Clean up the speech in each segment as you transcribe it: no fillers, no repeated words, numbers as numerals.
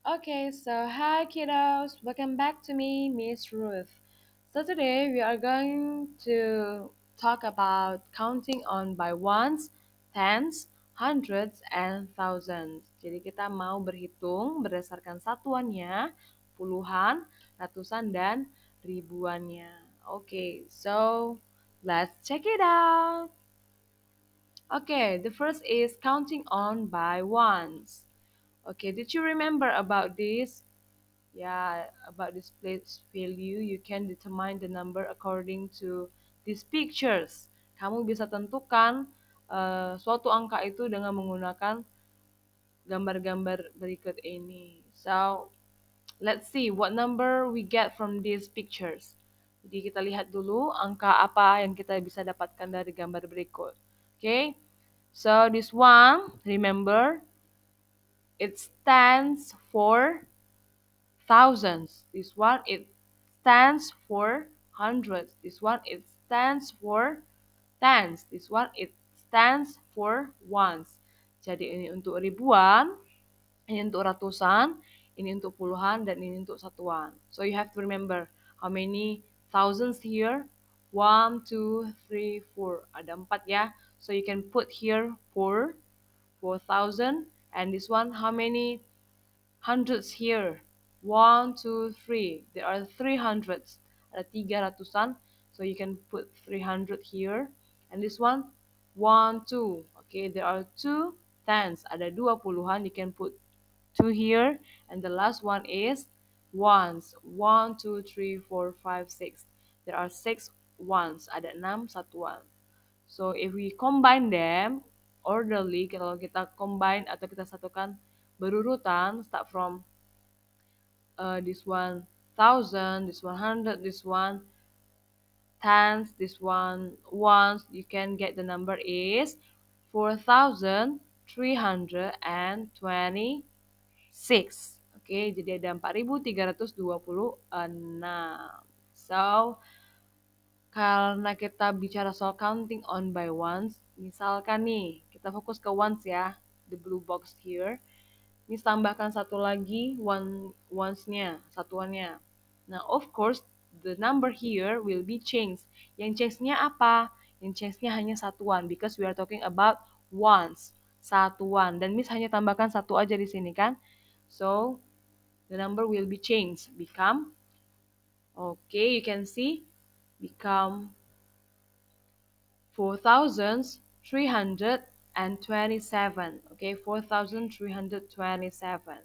Okay, so hi kiddos, welcome back to me, Miss Ruth. So today we are going to talk about counting on by ones, tens, hundreds, and thousands. Jadi kita mau berhitung berdasarkan satuannya, puluhan, ratusan, dan ribuannya. Okay, so let's check it out. Okay, the first is counting on by ones. Okay, did you remember about this? Yeah, about this place value, you can determine the number according to these pictures. Kamu bisa tentukan suatu angka itu dengan menggunakan gambar-gambar berikut ini. So, let's see what number we get from these pictures. Jadi kita lihat dulu angka apa yang kita bisa dapatkan dari gambar berikut. Okay, so this one, remember, it stands for thousands. This one it stands for hundreds. This one it stands for tens. This one it stands for ones. Jadi ini untuk ribuan, ini untuk ratusan, ini untuk puluhan, dan ini untuk satuan. So you have to remember how many thousands here. 1, 2, 3, 4. Ada 4 ya. So you can put here 4, 4,000. And this one, how many hundreds here? 1, 2, 3. There are 300s. Ada 300-an. So you can put 300 here. And this one, 1, 2. Okay, there are 2 tens. Ada 20-an. You can put 2 here. And the last one is ones. 1, 2, 3, 4, 5, 6. There are 6 ones. Ada 6 satuan. So if we combine them orderly, kalau kita combine atau kita satukan berurutan, start from this one thousand, this 100, this one tens, this one ones, you can get the number is 4,326. Oke, jadi ada 4.326. So, karena kita bicara soal counting on by ones, misalkan nih, kita fokus ke ones ya, the blue box here. Ini tambahkan satu lagi ones-nya, satuannya. Nah, of course, the number here will be changed. Yang change-nya apa? Yang change-nya hanya satuan, because we are talking about ones, satuan. Dan Miss hanya tambahkan satu aja di sini kan. So, the number will be changed, become, okay, you can see, become 4,327. Okay, 4,327.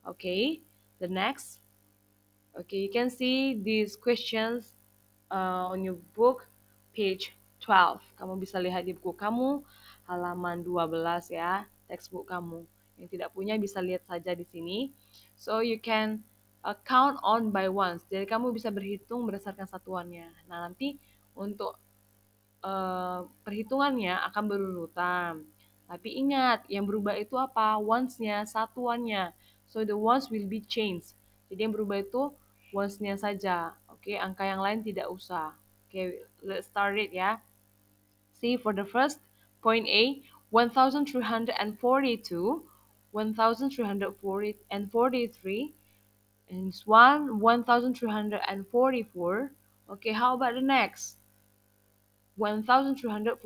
Okay, the next. Okay, you can see these questions on your book, page 12. Kamu bisa lihat di buku kamu, halaman 12 ya, textbook kamu. Yang tidak punya bisa lihat saja di sini. So, you can count on by ones. Jadi, kamu bisa berhitung berdasarkan satuannya. Nah, nanti untuk perhitungannya akan berurutan. Tapi ingat, yang berubah itu apa? Ones-nya, satuannya. So the ones will be changed. Jadi yang berubah itu ones-nya saja. Oke, angka yang lain tidak usah. Oke, let's start it ya. See, for the first point A, 1,342, 1,343, and this one, 1,344. Okay, how about the next? 1,345.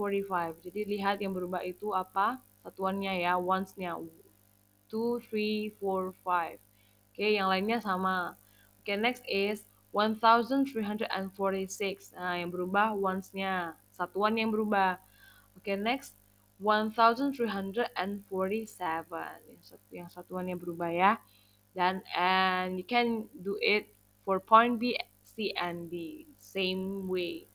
Jadi lihat yang berubah itu apa? Satuannya ya, ones-nya. 2, 3, 4, 5. Oke, yang lainnya sama. Oke, next is 1,346. Nah, yang berubah ones-nya. Satuan yang berubah. Oke, next 1,347. Yang satuannya berubah ya. And you can do it for point B, C, and D. Same way.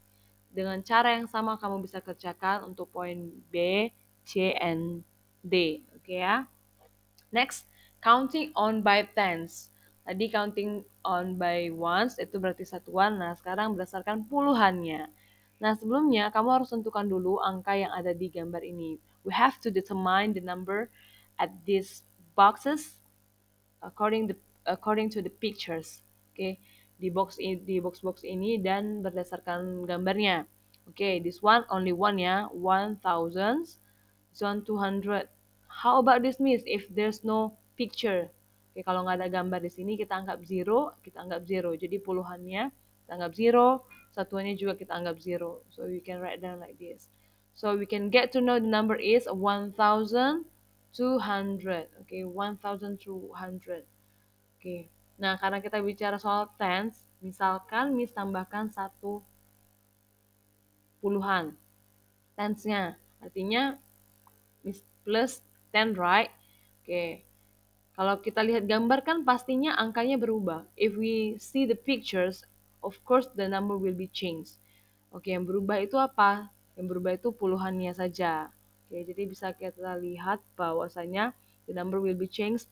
Dengan cara yang sama kamu bisa kerjakan untuk poin B, C, and D. Oke ya. Next, counting on by tens. Tadi counting on by ones itu berarti satuan. Nah, sekarang berdasarkan puluhannya. Nah, sebelumnya kamu harus tentukan dulu angka yang ada di gambar ini. We have to determine the number at these boxes according to the pictures. Oke, di box ini dan berdasarkan gambarnya. Oke, this one only one ya, 1,000, this one 200. How about this, Miss, if there's no picture? Oke, kalau nggak ada gambar di sini kita anggap zero, kita anggap zero. Jadi puluhannya kita anggap zero, satuannya juga kita anggap zero. So we can write down like this. So we can get to know the number is 1200. Oke, 1200. Oke. Nah, karena kita bicara soal tens, misalkan Miss tambahkan satu puluhan tensnya. Artinya Miss plus 10, right? Oke. Kalau kita lihat gambar kan pastinya angkanya berubah. If we see the pictures, of course the number will be changed. Oke, yang berubah itu apa? Yang berubah itu puluhannya saja. Oke, jadi bisa kita lihat bahwasanya the number will be changed,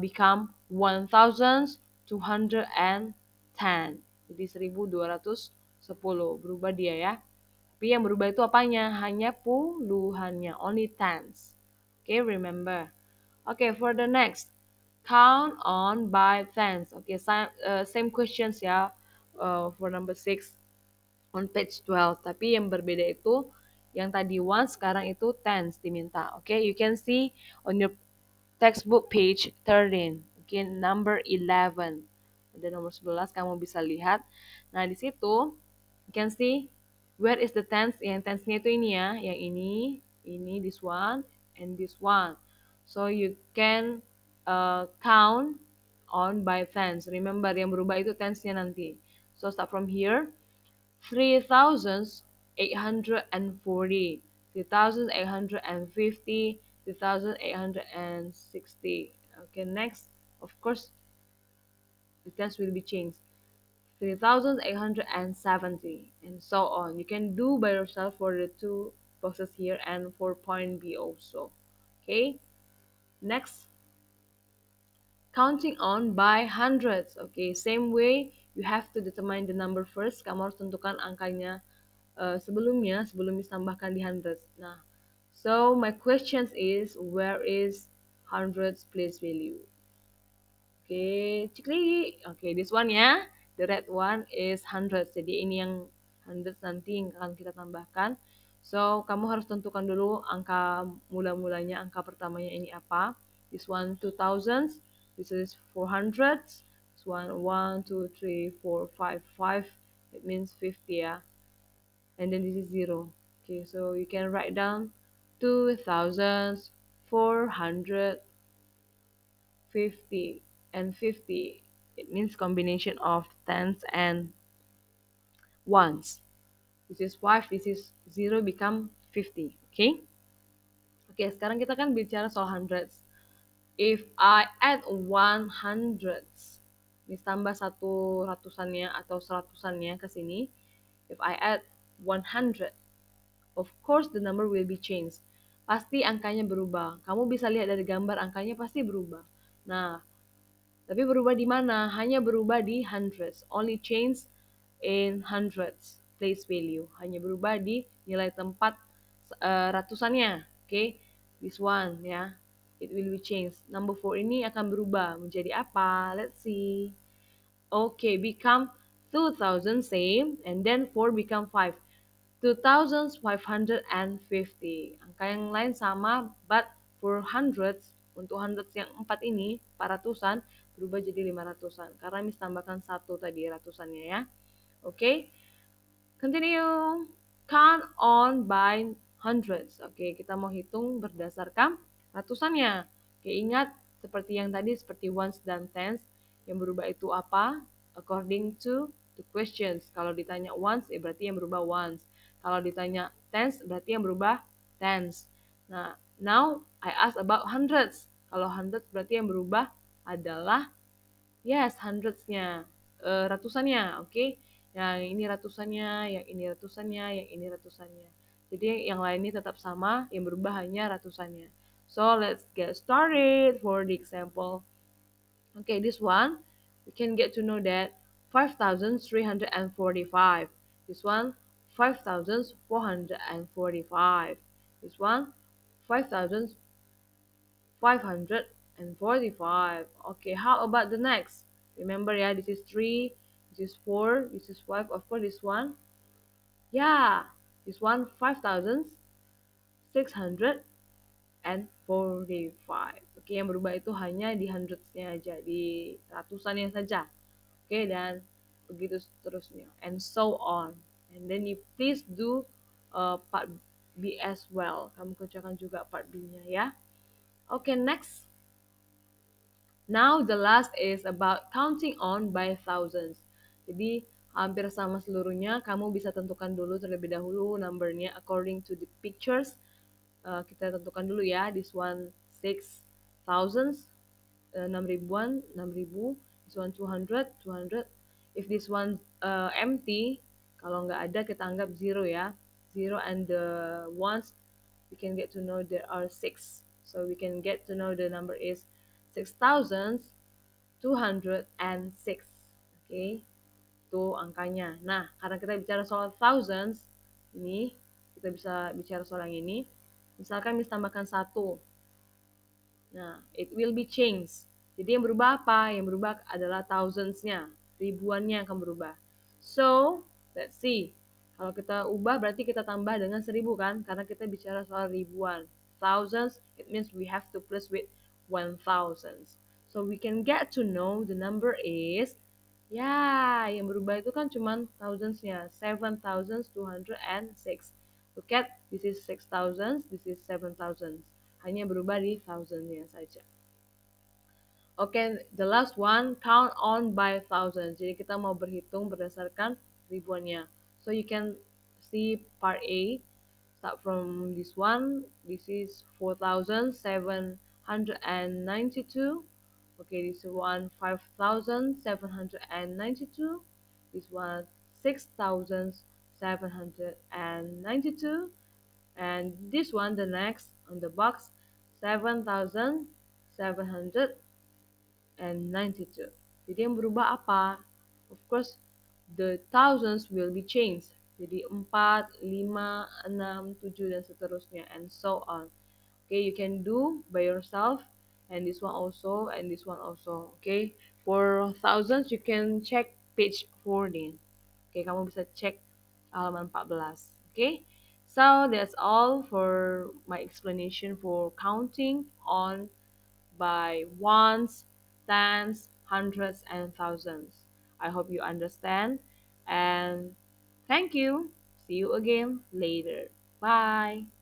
become 1210. Jadi 1210 berubah dia ya. Tapi yang berubah itu apanya? Hanya puluhannya, only tens. Okay, remember. Okay, for the next, count on by tens. Okay, same questions ya, for number 6 on page 12. Tapi yang berbeda itu, yang tadi one, sekarang itu tens diminta. Okay, you can see on your textbook page 13. Okay, number 11. Ada nomor 11, kamu bisa lihat. Nah, di situ you can see where is the tens. Yang tensnya itu ini ya, yang ini, this one, and this one. So you can count on by tens. Remember, yang berubah itu tensnya nanti. So start from here. 3,840, 3,850, 3,860. Okay, next, of course, the tens will be changed. 3,870, and so on. You can do by yourself for the two boxes here and for point B also. Okay, next, counting on by hundreds. Okay, same way you have to determine the number first. Kamu harus tentukan angkanya sebelumnya sebelum ditambahkan di hundreds. Nah, so my questions is where is hundreds place value? Okay, cikli. Okay, this one ya. The red one is hundreds. Jadi ini yang hundreds nanti yang akan kita tambahkan. So, kamu harus tentukan dulu angka mula-mulanya, angka pertamanya ini apa. This one 2000s, this is 400s, this one 1, 2, 3, 4, 5, 5. It means 50 ya. And then this is 0. Okay, so you can write down 2450 and 50. It means combination of tens and ones. This is 5, this is 0, become 50. Okay? Oke, sekarang kita kan bicara soal hundreds. If I add one hundreds, ini tambah satu ratusannya atau seratusannya ke sini. If I add 100, of course the number will be changed. Pasti angkanya berubah. Kamu bisa lihat dari gambar angkanya pasti berubah. Nah, tapi berubah di mana? Hanya berubah di hundreds. Only change in hundreds place value. Hanya berubah di nilai tempat ratusannya. Okay? This one ya. It will be changed. Number 4 ini akan berubah menjadi apa? Let's see. Okay, become 2000 same and then 4 become 5. 2550. Angka yang lain sama, but for hundreds, untuk hundreds yang 4 ini, 400-an, berubah jadi 500-an. Karena Miss tambahkan 1 tadi ratusannya ya. Oke, okay? Continue. Count on by hundreds. Oke, kita mau hitung berdasarkan ratusannya. Oke, ingat seperti yang tadi, seperti ones dan tens, yang berubah itu apa? According to the questions. Kalau ditanya ones, berarti yang berubah ones. Kalau ditanya tens, berarti yang berubah tens. Nah, now I ask about hundreds. Kalau hundreds berarti yang berubah adalah yes, hundreds-nya, ratusannya, oke. Yang ini ratusannya, yang ini ratusannya, yang ini ratusannya. Jadi yang lain ini tetap sama, yang berubah hanya ratusannya. So let's get started for the example. Okay, this one, we can get to know that 5,345. This one, 5,445. This one, 5,545. Okay, how about the next? Remember, yeah, this is 3, this is 4, this is 5. Of course, this one, yeah, this one, 5,645. Oke, yang berubah itu hanya di hundreds-nya aja, di ratusannya saja. Oke, dan begitu seterusnya. And so on. And then you please do part B as well. Kamu kerjakan juga part B-nya ya. Oke, next. Now the last is about counting on by thousands. Jadi hampir sama seluruhnya, kamu bisa tentukan dulu terlebih dahulu numbernya according to the pictures. Kita tentukan dulu ya, this one six thousands, 6 ribuan, 6 ribu, this one 200, 200. If this one empty, kalau nggak ada kita anggap zero ya, zero and the ones we can get to know there are six. So we can get to know the number is 6,206. Oke, itu angkanya. Nah, karena kita bicara soal thousands, ini kita bisa bicara soal yang ini. Misalkan tambahkan satu, nah, it will be changed. Jadi yang berubah apa? Yang berubah adalah thousands-nya, ribuannya yang akan berubah. So, let's see. Kalau kita ubah berarti kita tambah dengan 1.000 kan? Karena kita bicara soal ribuan. Thousands, it means we have to plus with 1,000. So we can get to know the number is, ya, yang berubah itu kan cuma thousands-nya, 7,206. Look at, this is 6,000, this is 7,000. Hanya berubah di thousand-nya saja. Oke, the last one, count on by thousand. Jadi kita mau berhitung berdasarkan ribuannya. So you can see part A, start from this one. This is 4,792. Okay, this one 5,792. This one 6,792. And this one, the next on the box, 7,792. Jadi yang berubah apa? Of course, the thousands will be changed. Jadi 4, 5, 6, 7, dan seterusnya, and so on. Okay, you can do by yourself, and this one also, and this one also. Okay, for thousands, you can check page 14. Okay, kamu bisa cek halaman 14. Okay, so that's all for my explanation for counting on by ones, tens, hundreds, and thousands. I hope you understand, and thank you. See you again later. Bye.